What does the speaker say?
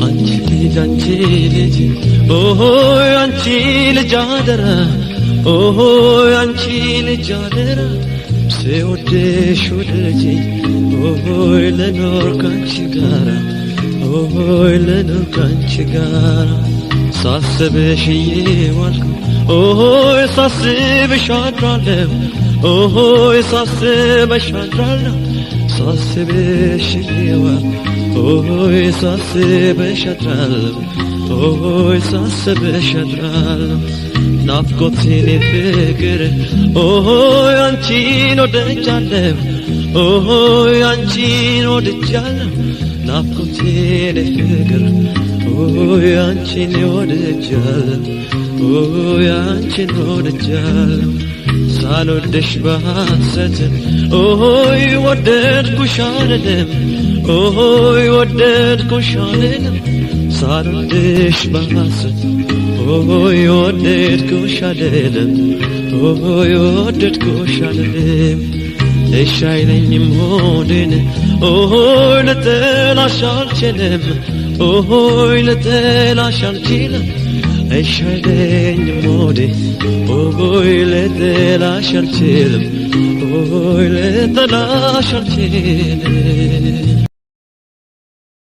አንቺ ልጅ ኦሆይ አንቺ ልጅ አደራ ኦሆይ አንቺ ልጅ አደራ ስወድሽ ወደጂኝ ኦሆይ ልኖር ካንቺ ጋራ ኦሆይ ልኖር ካንቺ ጋራ ሳስብሽ እየዋልኩ ኦሆይ ሳስብሽ አድራለሁ ኦሆይ ሳስብሽ አድራለሁ ሳስብሽ እየዋልኩ ኦሆይ ሳስብሽ አድራለሁ ኦሆይ ሳስብሽ አድራለሁ ናፍቆቴን ፍቅር ኦሆይ አንቺን ወድጃለሁ ኦሆይ አንቺን ወድጃለሁ ናፍቆቴን ፍቅር ኦሆይ አንቺን ወድጃለሁ ኦሆይ አንቺን ወድጃለሁ ሳልወድሽ በሐሰት ኦሆይ ወደድኩሽ አልልም ኦሆይ ወደድኩሽ አልልም ሳልወድሽ በሐሰት ኦሆይ ወደድኩሽ አልልም ኦሆይ ወደድኩሽ አልልም እሺ አይለኝም ሆዴን ኦሆይ ልጠላሽ አልችልም ኦሆይ ልጠላሽ አልችልም እሺ አይለኝም ሆዴ ኦሆይ ልጠላሽ አልችልም ኦሆይ ልጠላሽ አልችልም